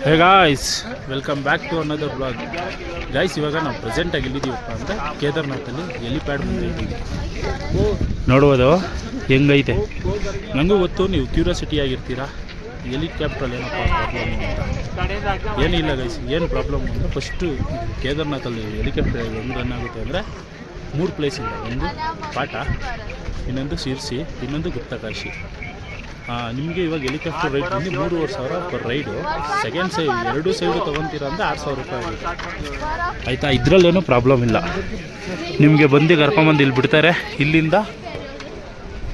Hey guys, welcome back to another blog. Guys, ಇವಾಗ ನಾವು ಪ್ರೆಸೆಂಟಾಗಿ ಎಲ್ಲಿದ್ದೀವಪ್ಪ ಅಂದರೆ ಕೇದಾರ್ನಾಥಲ್ಲಿ ಎಲಿಪ್ಯಾಡ್ ಮುಂದೆ ಇದ್ದೀವಿ. ನೋಡ್ಬೋದು ಹೆಂಗೈತೆ. ನನಗೂ ಗೊತ್ತು ನೀವು ಕ್ಯೂರಿಯಾಸಿಟಿ ಆಗಿರ್ತೀರಾ, ಹೆಲಿಕಾಪ್ಟ್ರಲ್ಲಿ ಏನಪ್ಪ ಪ್ರಾಬ್ಲಮ್ಮು ಅಂತ. ಏನಿಲ್ಲ ಗೈಸ್, ಏನು ಪ್ರಾಬ್ಲಮ್ ಅಂದರೆ ಫಸ್ಟು ಕೇದಾರ್ನಾಥಲ್ಲಿ ಹೆಲಿಕಾಪ್ಟರ್ ಹೆಂಗೆ ರನ್ ಆಗುತ್ತೆ ಅಂದರೆ 3 ಪ್ಲೇಸ್ ಇದೆ. ಒಂದು ಪಾಟ, ಇನ್ನೊಂದು ಶಿರ್ಸಿ, ಇನ್ನೊಂದು ಗುಪ್ತಕಾಶಿ. ನಿಮಗೆ ಇವಾಗ ಹೆಲಿಕಾಪ್ಟರ್ ರೈಡ್ ಬಂದು 3,500 ಪರ್ ರೈಡು. ಸೆಕೆಂಡ್ ಎರಡು ಸೈಡು ತೊಗೊತೀರ ಅಂದರೆ 6,000 ರೂಪಾಯಿ ಆಗುತ್ತೆ ಆಯಿತಾ. ಇದರಲ್ಲೇನೂ ಪ್ರಾಬ್ಲಮ್ ಇಲ್ಲ. ನಿಮಗೆ ಬಂದು ಕರ್ಕೊಂಬಂದು ಇಲ್ಲಿ ಬಿಡ್ತಾರೆ. ಇಲ್ಲಿಂದ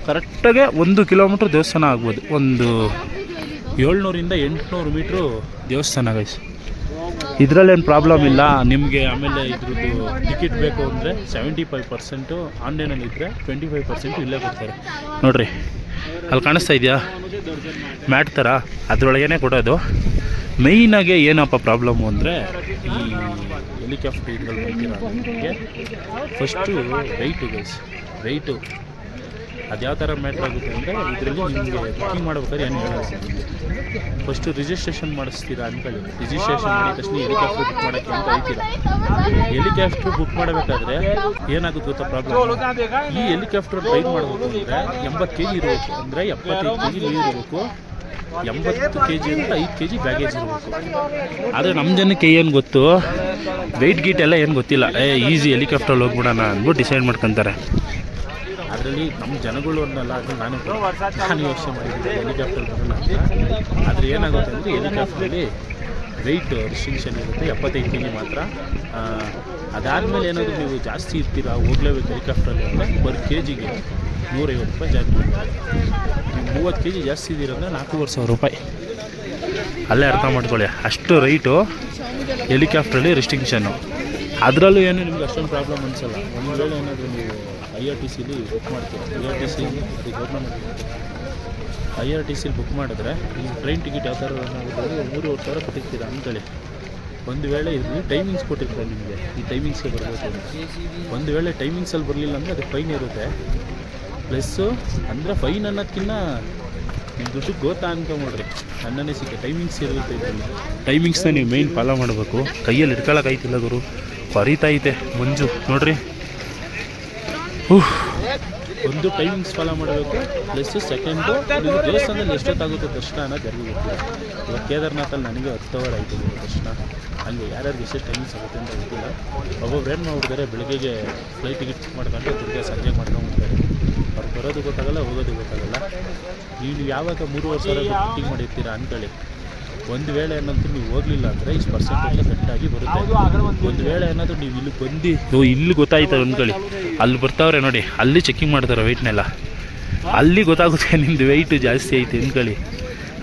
ಕರೆಕ್ಟಾಗೆ 1 ಕಿಲೋಮೀಟ್ರ್ ದೇವಸ್ಥಾನ ಆಗ್ಬೋದು. ಒಂದು 700 - 800 ಮೀಟ್ರು ದೇವಸ್ಥಾನ ಗೈಸ್. ಇದರಲ್ಲೇನು ಪ್ರಾಬ್ಲಮ್ ಇಲ್ಲ ನಿಮಗೆ. ಆಮೇಲೆ ಇದ್ರದ್ದು ಟಿಕೆಟ್ ಬೇಕು ಅಂದರೆ 75% ಆನ್ಲೈನಲ್ಲಿದ್ದರೆ 25% ಇಲ್ಲೇ ಕೊಡ್ತಾರೆ. ನೋಡಿರಿ, ಅಲ್ಲಿ ಕಾಣಿಸ್ತಾ ಇದೆಯಾ ಮ್ಯಾಟ್ ಥರ, ಅದರೊಳಗೇ ಕೊಡೋದು. ಮೇಯ್ನಾಗೆ ಏನಪ್ಪ ಪ್ರಾಬ್ಲಮ್ಮು ಅಂದರೆ ಈ ಹೆಲಿಕಾಪ್ಟರ್ ಇದ್ರಲ್ಲಿ ಬಂದಿರೋಕ್ಕೆ ಫಸ್ಟು ವೆಯ್ಟು ಗೈಸ್. ವೆಯ್ಟು ಅದು ಯಾವ ಥರ ಮ್ಯಾಟ್ರ್ ಆಗುತ್ತೆ ಅಂದರೆ ಇದರಲ್ಲಿ ನಿಮಗೆ ಬುಕ್ಕಿಂಗ್ ಮಾಡ್ಬೇಕಾದ್ರೆ ಏನು ಹೇಳೋದು, ಫಸ್ಟು ರಿಜಿಸ್ಟ್ರೇಷನ್ ಮಾಡಿಸ್ತೀರಾ ಅಂದ್ಕೊಳ್ಳಿ. ರಿಜಿಸ್ಟ್ರೇಷನ್ ಮಾಡಿದ ತಕ್ಷಣ ಹೆಲಿಕಾಪ್ಟರ್ ಬುಕ್ ಮಾಡೋಕ್ಕೆ ಅಂತ ಐತಿಲ್ಲ. ಹೆಲಿಕಾಪ್ಟರ್ ಬುಕ್ ಮಾಡಬೇಕಾದ್ರೆ ಏನಾಗುತ್ತೆ ಗೊತ್ತಾ ಪ್ರಾಬ್ಲಮ್, ಈ ಹೆಲಿಕಾಪ್ಟರ್ ರೈಡ್ ಮಾಡಬೇಕು ಅಂದರೆ 80 kg ಇರಬೇಕು, ಅಂದರೆ 75 kg ನೀರು ಇರಬೇಕು, 80 kg ಅಂದರೆ 5 kg ಬ್ಯಾಗೇಜ್ ಇರಬೇಕು. ಆದರೆ ನಮ್ಮ ಜನಕ್ಕೆ ಏನು ಗೊತ್ತು, ವೆಯ್ಟ್ ಗೀಟ್ ಎಲ್ಲ ಏನು ಗೊತ್ತಿಲ್ಲ. ಈಸಿ ಹೆಲಿಕಾಪ್ಟ್ರಲ್ಲಿ ಹೋಗ್ಬಿಡೋಣ ಅಂದ್ಬಿಟ್ಟು ಡಿಸೈಡ್ ಮಾಡ್ಕೊತಾರೆ. ಅದರಲ್ಲಿ ನಮ್ಮ ಜನಗಳು ಅನ್ನಲ್ಲ, ಅದು ನಾನು ಯೋಚನೆ ಮಾಡಿದ್ದೀನಿ ಹೆಲಿಕಾಪ್ಟರ್ ಬರೋಲ್ಲ ಅಂತ. ಆದರೆ ಏನಾಗುತ್ತೆ ಅಂದರೆ ಹೆಲಿಕಾಪ್ಟ್ರಲ್ಲಿ ವೆಯ್ಟ್ ರಿಸ್ಟ್ರಿಕ್ಷನ್ ಇರುತ್ತೆ, 75 kg ಮಾತ್ರ. ಅದಾದಮೇಲೆ ಏನಾದರೂ ನೀವು ಜಾಸ್ತಿ ಇರ್ತೀರಾ, ಹೋಗ್ಲೇಬೇಕು ಹೆಲಿಕಾಪ್ಟ್ರಲ್ಲಿ ಅಂದರೆ ಪರ್ ಕೆಜಿಗೆ 150 ರೂಪಾಯಿ ಜಾಸ್ತಿ ಮಾಡ್ತಾರೆ. ನೀವು 30 kg ಜಾಸ್ತಿ ಇದ್ದೀರಂದರೆ 4,500 ರೂಪಾಯಿ. ಅಲ್ಲೇ ಅರ್ಥ ಮಾಡ್ಕೊಳ್ಳಿ, ಅಷ್ಟು ರೈಟು ಹೆಲಿಕಾಪ್ಟ್ರಲ್ಲಿ ರಿಸ್ಟ್ರಿಕ್ಷನ್ನು. ಅದರಲ್ಲೂ ಏನು ನಿಮ್ಗೆ ಅಷ್ಟೊಂದು ಪ್ರಾಬ್ಲಮ್ ಅನಿಸಲ್ಲ. ಒಂದು ವೇಳೆ ಏನಾದರೂ ನೀವು IRTCಲಿ ಬುಕ್ ಮಾಡ್ತೀವಿ, IRTC ಅದು ಗೌರ್ಮೆಂಟ್ IRTCಲಿ ಬುಕ್ ಮಾಡಿದ್ರೆ ಈ ಟ್ರೈನ್ ಟಿಕೆಟ್ ಯಾವ ಥರ ಏನಾಗುತ್ತೆ ಅಂದರೆ 3,500 ಕೊಟ್ಟಿರ್ತೀರ ಅಂದ್ಕೊಳ್ಳಿ. ಒಂದು ವೇಳೆ ಇಲ್ಲಿ ಟೈಮಿಂಗ್ಸ್ ಕೊಟ್ಟಿರ್ತಾರೆ ನಿಮಗೆ, ಈ ಟೈಮಿಂಗ್ಸ್ಗೆ ಬರಬೇಕು ಅಂತ. ಒಂದು ವೇಳೆ ಟೈಮಿಂಗ್ಸಲ್ಲಿ ಬರಲಿಲ್ಲ ಅಂದರೆ ಅದಕ್ಕೆ ಫೈನ್ ಇರುತ್ತೆ. ಪ್ಲಸ್ಸು ಅಂದರೆ ಫೈನ್ ಅನ್ನೋದಕ್ಕಿಂತ ನಿಮ್ಮ ದುಡ್ಡಿಗೆ ಗೊತ್ತಾ ಅನ್ಕೊಂಬಿಡ್ರಿ. ನನ್ನನ್ನೇ ಸಿಕ್ಕ ಟೈಮಿಂಗ್ಸ್ ಇರುತ್ತೆ ಇದರಲ್ಲಿ. ಟೈಮಿಂಗ್ಸ್ನ ನೀವು ಮೇಯ್ನ್ ಫಾಲೋ ಮಾಡಬೇಕು. ಕೈಯಲ್ಲಿ ಇಟ್ಕೊಳ್ಳೋಕ್ಕಾಯ್ತಿಲ್ಲ ಗುರು, ಕೊರಿತೈತೆ ಮಂಜು ನೋಡಿರಿ. ಒಂದು ಟೈಮಿಂಗ್ಸ್ ಫಾಲೋ ಮಾಡಬೇಕು. ಪ್ಲಸ್ಸು ಸೆಕೆಂಡು ನೀವು ದೇವಸ್ಥಾನದಲ್ಲಿ ಎಷ್ಟೊತ್ತಾಗುತ್ತೆ ದರ್ಶನ ಅನ್ನೋದು ಯಾರಿಗೂ ಗೊತ್ತಿಲ್ಲ. ಇವಾಗ ಕೇದಾರ್ನಾಥಲ್ಲಿ ನನಗೆ 10 ಅವರ್ ಆಯಿತು ದರ್ಶನ. ಹಂಗೆ ಯಾರ್ಯಾರಿಗೆ ಎಷ್ಟು ಟೈಮಿಂಗ್ಸ್ ಆಗುತ್ತೆ ಅಂತ ಗೊತ್ತಿಲ್ಲ. ಒಬ್ಬೊಬ್ರು ಏನು ಮಾಡ್ಬಿಡ್ತಾರೆ, ಬೆಳಗ್ಗೆಗೆ ಫ್ಲೈಟ್ ಟಿಕೆಟ್ ಬುಕ್ ಮಾಡ್ಕೊಂಡು ತಿರ್ಗಿ ಸಂಜೆ ಮಾಡ್ಕೊಂಡ್ಬಿಡ್ತಾರೆ. ಅವ್ರು ಬರೋದು ಗೊತ್ತಾಗಲ್ಲ, ಹೋಗೋದು ಗೊತ್ತಾಗಲ್ಲ. ನೀವು ಯಾವಾಗ 3,500 ಬುಕ್ಕಿಂಗ್ ಮಾಡಿರ್ತೀರಾ ಅಂದ್ಕೊಳ್ಳಿ. ಒಂದು ವೇಳೆ ಏನಾದರೂ ನೀವು ಹೋಗಲಿಲ್ಲ ಅಂದರೆ ಇಷ್ಟು ಪರ್ಸೆಂಟೇಜ್ ಕಟ್ಟಾಗಿ ಬರುತ್ತೆ. ಒಂದು ವೇಳೆ ಏನಾದರೂ ನೀವು ಇಲ್ಲಿ ಬಂದು ಇಲ್ಲಿ ಗೊತ್ತಾಯ್ತದೆ ಅಂದ್ಕೊಳ್ಳಿ, ಅಲ್ಲಿ ಬರ್ತಾವ್ರೆ ನೋಡಿ, ಅಲ್ಲಿ ಚೆಕಿಂಗ್ ಮಾಡ್ತಾರೆ ವೆಯ್ಟ್ನೆಲ್ಲ. ಅಲ್ಲಿ ಗೊತ್ತಾಗುತ್ತೆ ನಿಮ್ಮದು ವೆಯ್ಟು ಜಾಸ್ತಿ ಐತೆ ಅಂದ್ಕೊಳ್ಳಿ.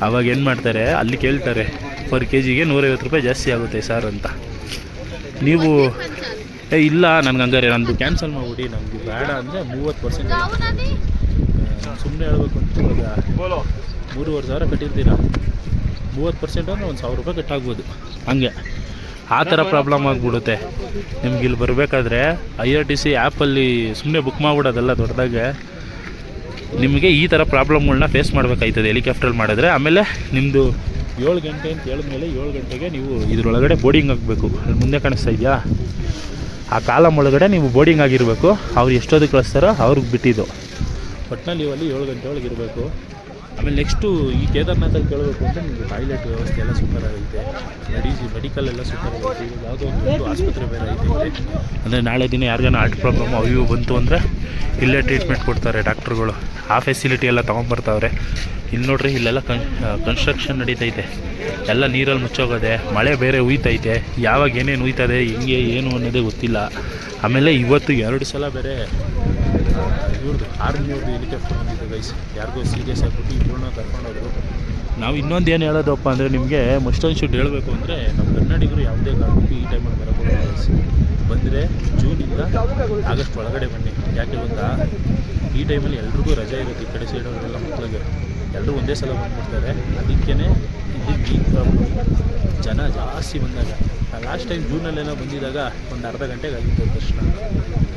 ಆವಾಗ ಏನು ಮಾಡ್ತಾರೆ, ಅಲ್ಲಿ ಕೇಳ್ತಾರೆ ಪರ್ ಕೆಜಿಗೆ 150 ರೂಪಾಯಿ ಜಾಸ್ತಿ ಆಗುತ್ತೆ ಸರ್ ಅಂತ. ನೀವು ಇಲ್ಲ ನನಗೆ ಹಂಗಾರೆ ನಂದು ಕ್ಯಾನ್ಸಲ್ ಮಾಡಿಬಿಡಿ, ನನಗೆ ಬೇಡ ಅಂದರೆ 30% ಸುಮ್ಮನೆ ಹೇಳ್ಬೇಕು ಅಂತ. ಇವಾಗ 3,500 ಕಟ್ಟಿರ್ತೀರ, 30% ಅಂದರೆ 1,000 ರೂಪಾಯಿ ಕಟ್ಟಾಗ್ಬೋದು. ಹಂಗೆ ಆ ಥರ ಪ್ರಾಬ್ಲಮ್ ಆಗಿಬಿಡುತ್ತೆ ನಿಮ್ಗೆ. ಇಲ್ಲಿ ಬರಬೇಕಾದ್ರೆ IRTC ಆ್ಯಪಲ್ಲಿ ಸುಮ್ಮನೆ ಬುಕ್ ಮಾಡಿಬಿಡೋದಲ್ಲ ದೊಡ್ಡದಾಗೆ. ನಿಮಗೆ ಈ ಥರ ಪ್ರಾಬ್ಲಮ್ಗಳನ್ನ ಫೇಸ್ ಮಾಡಬೇಕಾಯ್ತದೆ ಹೆಲಿಕಾಪ್ಟ್ರಲ್ಲಿ ಮಾಡಿದ್ರೆ. ಆಮೇಲೆ ನಿಮ್ಮದು 7 ಗಂಟೆ ಅಂತ ಹೇಳಿದ್ಮೇಲೆ 7 ಗಂಟೆಗೆ ನೀವು ಇದರೊಳಗಡೆ ಬೋರ್ಡಿಂಗ್ ಆಗಬೇಕು. ಅಲ್ಲಿ ಮುಂದೆ ಕಾಣಿಸ್ತಾ ಇದೆಯಾ, ಆ ಕಾಲಮ್ ಒಳಗಡೆ ನೀವು ಬೋರ್ಡಿಂಗ್ ಆಗಿರಬೇಕು. ಅವ್ರು ಎಷ್ಟೊತ್ತಿಗೆ ಕಳಿಸ್ತಾರೋ ಅವ್ರಿಗೆ ಬಿಟ್ಟಿದ್ದು. ಒಟ್ಟಿನಲ್ಲಿ ಇವಲ್ಲಿ 7 ಗಂಟೆ ಒಳಗೆ ಇರಬೇಕು. ಆಮೇಲೆ ನೆಕ್ಸ್ಟು ಈ ಕೇದಾರ್ನಾಥಲ್ಲಿ ಕೇಳಬೇಕು ಅಂದರೆ ನಿಮಗೆ ಟಾಯ್ಲೆಟ್ ವ್ಯವಸ್ಥೆ ಎಲ್ಲ ಸೂಪರ್ ಆಗೈತೆ. ಮೆಡಿಕಲ್ ಎಲ್ಲ ಸೂಪರ್ ಆಗೈತೆ. ಈಗ ಯಾವುದೋ ಒಂದು ಆಸ್ಪತ್ರೆ ಬೇರೆ ಐತೆ. ಅಂದರೆ ನಾಳೆ ದಿನ ಯಾರಿಗಾನ ಹಾರ್ಟ್ ಪ್ರಾಬ್ಲಮ್ ಅವು ಬಂತು ಅಂದರೆ ಇಲ್ಲೇ ಟ್ರೀಟ್ಮೆಂಟ್ ಕೊಡ್ತಾರೆ ಡಾಕ್ಟ್ರುಗಳು. ಆ ಫೆಸಿಲಿಟಿ ಎಲ್ಲ ತೊಗೊಂಬರ್ತಾವ್ರೆ. ಇಲ್ಲಿ ನೋಡ್ರಿ, ಇಲ್ಲೆಲ್ಲ ಕನ್ಸ್ಟ್ರಕ್ಷನ್ ನಡೀತೈತೆ. ಎಲ್ಲ ನೀರಲ್ಲಿ ಮುಚ್ಚೋಗೋದೆ, ಮಳೆ ಬೇರೆ ಹುಯ್ತೈತೆ. ಯಾವಾಗ ಏನೇನು ಹುಯ್ತದೆ, ಹಿಂಗೆ ಏನು ಅನ್ನೋದೇ ಗೊತ್ತಿಲ್ಲ. ಆಮೇಲೆ ಇವತ್ತು 2 ಸಲ ಬೇರೆ ಇವ್ರದ್ದು ಆರ್ಮಿಯವ್ರದ್ದು ಹೆಲಿಕಾಪ್ಟರ್ ಬಂದಿದೆ ಗೈಸ್. ಯಾರಿಗೂ ಸೀರಿಯಸ್ ಆಗಿಬಿಟ್ಟು ಇಬ್ಬರನ್ನ ಕರ್ಕೊಂಡೋದ್ರು. ನಾವು ಇನ್ನೊಂದು ಏನು ಹೇಳೋದಪ್ಪ ಅಂದರೆ ನಿಮಗೆ ಮಸ್ಟ್ ಆ್ಯಂಡ್ ಶುಡ್ ಹೇಳಬೇಕು ಅಂದರೆ ನಮ್ಮ ಕನ್ನಡಿಗರು ಯಾವುದೇ ಕಾರಣಕ್ಕೂ ಈ ಟೈಮಲ್ಲಿ ಬರೋಲ್ಲ ಗೈಸ್. ಬಂದರೆ ಜೂನಿಂದ ಆಗಸ್ಟ್ ಒಳಗಡೆ ಬನ್ನಿ. ಯಾಕೆ ಗೊತ್ತಾ, ಈ ಟೈಮಲ್ಲಿ ಎಲ್ರಿಗೂ ರಜೆ ಇರುತ್ತೆ. ಈ ಕಡೆ ಸೈಡವರೆಲ್ಲ ಮಕ್ಕಳಿಗೆ ಎಲ್ಲರೂ ಒಂದೇ ಸಲ ಬಂದುಬಿಡ್ತಾರೆ. ಅದಕ್ಕೇ ಇದು ಮೇನ್ ಪ್ರಾಬ್ಲಮ್. ಜನ ಜಾಸ್ತಿ ಬಂದಾಗ, ಲಾಸ್ಟ್ ಟೈಮ್ ಜೂನಲ್ಲೆಲ್ಲ ಬಂದಿದ್ದಾಗ ಒಂದು ಅರ್ಧ ಗಂಟೆಗೆ ಆಗಿತ್ತು ದರ್ಶನ.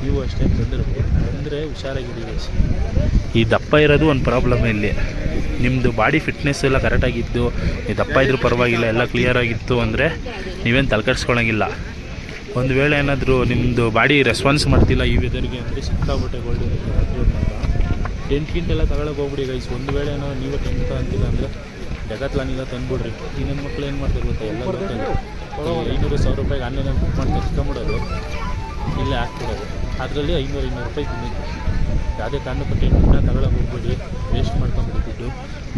ನೀವು ಅಷ್ಟೇ ಬಂದರೆ ಹುಷಾರಾಗಿದ್ದೀವಿ. ಈ ದಪ್ಪ ಇರೋದು ಒಂದು ಪ್ರಾಬ್ಲಮ್ ಇಲ್ಲಿ. ನಿಮ್ಮದು ಬಾಡಿ ಫಿಟ್ನೆಸ್ ಎಲ್ಲ ಕರೆಕ್ಟಾಗಿದ್ದು, ದಪ್ಪ ಇದ್ರೂ ಪರವಾಗಿಲ್ಲ, ಎಲ್ಲ ಕ್ಲಿಯರಾಗಿತ್ತು ಅಂದರೆ ನೀವೇನು ತಲೆಕೆಡ್ಸ್ಕೊಳಂಗಿಲ್ಲ. ಒಂದು ವೇಳೆ ಏನಾದರೂ ನಿಮ್ಮದು ಬಾಡಿ ರೆಸ್ಪಾನ್ಸ್ ಮಾಡ್ತಿಲ್ಲ ಈ ವೆದರ್ಗೆ ಅಂದರೆ ಸಿಕ್ಕಾಬಿಟ್ಟೆ ಗೋಲ್ಡ್ ಇರುತ್ತೆ. ಟೆಂಟ್ಗಿಂಟೆಲ್ಲ ತಗೊಳಕ್ಕೆ ಹೋಗ್ಬಿಡಿ ಗೈಸ್. ಒಂದು ವೇಳೆ ಏನಾದ್ರು ನೀವು ಟೆಂಟ್ ಅಂತಿಲ್ಲ ಅಂದರೆ ಡೆಕಾತ್ಲಾನಿಲ್ಲ ತಂದುಬಿಡ್ರಿ. ಈ ನನ್ನ ಮಕ್ಳು ಏನು ಮಾಡ್ತಾರೆ ಗೊತ್ತಾ, ಎಲ್ಲ ಲೋಕಲ್ 500-1000 ರೂಪಾಯಿಗೆ ಆನ್ಲೈನಲ್ಲಿ ಬುಕ್ ಮಾಡಿ ತರ್ಸ್ಕೊಂಬಿಡೋದು, ಇಲ್ಲೇ ಹಾಕ್ಬಿಡೋದು. ಅದರಲ್ಲಿ 500 ರೂಪಾಯಿ ತಿಂದಿದ್ದು. ಯಾವುದೇ ಕಾರಣಕ್ಕೂ ಟೆಂಟ್ನ ತಗೊಳಕ್ಕೆ ಹೋಗ್ಬೇಡಿ, ವೇಸ್ಟ್ ಮಾಡ್ಕೊಂಬಿಡಿ ದುಡ್ಡು.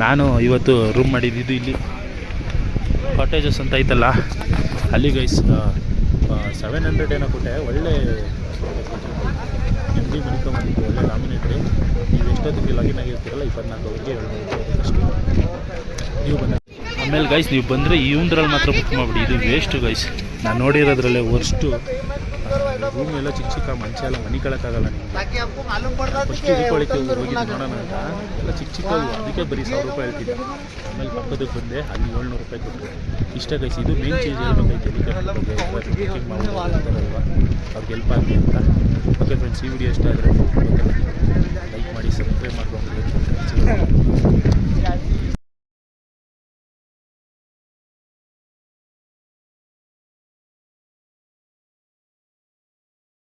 ನಾನು ಇವತ್ತು ರೂಮ್ ಮಾಡಿದ್ದು ಇಲ್ಲಿ ಕಾಟೇಜಸ್ ಅಂತ ಐತಲ್ಲ ಅಲ್ಲಿ ಗೈಸ್. 700 ಏನೋ ಕೊಟ್ಟೆ. ಒಳ್ಳೆ ನೆಮ್ಮದಿ ಮನಿಕೊಂಬಂದಿದ್ದು, ಒಳ್ಳೆ ಡಾಮಿನೇಟ್ರಿ. ನೀವು ಎಷ್ಟೊತ್ತಿಗೆ ಲಾಗಿನ್ ಆಗಿರ್ತೀರಲ್ಲ 24 ಅವರಿಗೆ 700 ಅಷ್ಟೇ ನೀವು ಬಂದ. ಆಮೇಲೆ ಗೈಸ್ ನೀವು ಬಂದರೆ ಇವಂದ್ರಲ್ಲಿ ಮಾತ್ರ ಬುಕ್ ಮಾಡಿಬಿಡಿ, ಇದು ವೇಸ್ಟು ಗೈಸ್. ನಾನು ನೋಡಿರೋದ್ರಲ್ಲೇ ವರ್ಸ್ಟು. ರೂಮ್ ಎಲ್ಲ ಚಿಕ್ಕ ಚಿಕ್ಕ ಮಂಚ ಎಲ್ಲ ಮನಿಕೊಳ್ಳೋಕ್ಕಾಗಲ್ಲ ನಿಮಗೆ. ಫಸ್ಟ್ ದೀಪಾವಳಿಗೆ ಹೋಗಿದ್ದು ನೋಡೋಣ ಅಂತ, ಎಲ್ಲ ಚಿಕ್ಕ ಚಿಕ್ಕವು, ಅದಕ್ಕೆ ಬರೀ 1000 ರೂಪಾಯಿ ಹೇಳ್ತಿದ್ದೆ. ಆಮೇಲೆ ಪಕ್ಕದಕ್ಕೆ ಬಂದೆ, ಅಲ್ಲಿ 700 ರೂಪಾಯಿ ಕೊಟ್ಟರು. ಇಷ್ಟ ಗೈಸ್. ಇದು ಮೇನ್ ಚೇಂಜ್ ಹೇಳ್ಬೇಕಾಯ್ತು ಹೆಲಿಕಾಪ್ಟರ್ ಬಗ್ಗೆ, ಬುಕ್ಕಿಂಗ್ ಮಾಡ್ತಾರಲ್ವ ಅವ್ರಿಗೆ ಹೆಲ್ಪ್ ಆಗಲಿ ಅಂತ. ಓಕೆ ಫ್ರೆಂಡ್ಸ್, ಈ ವಿಡಿಯೋ ಇಷ್ಟ ಆದರೆ ಲೈಕ್ ಮಾಡಿ, ಸಬ್ಸ್ಕ್ರೈಬ್ ಮಾಡ್ಕೊಂಡು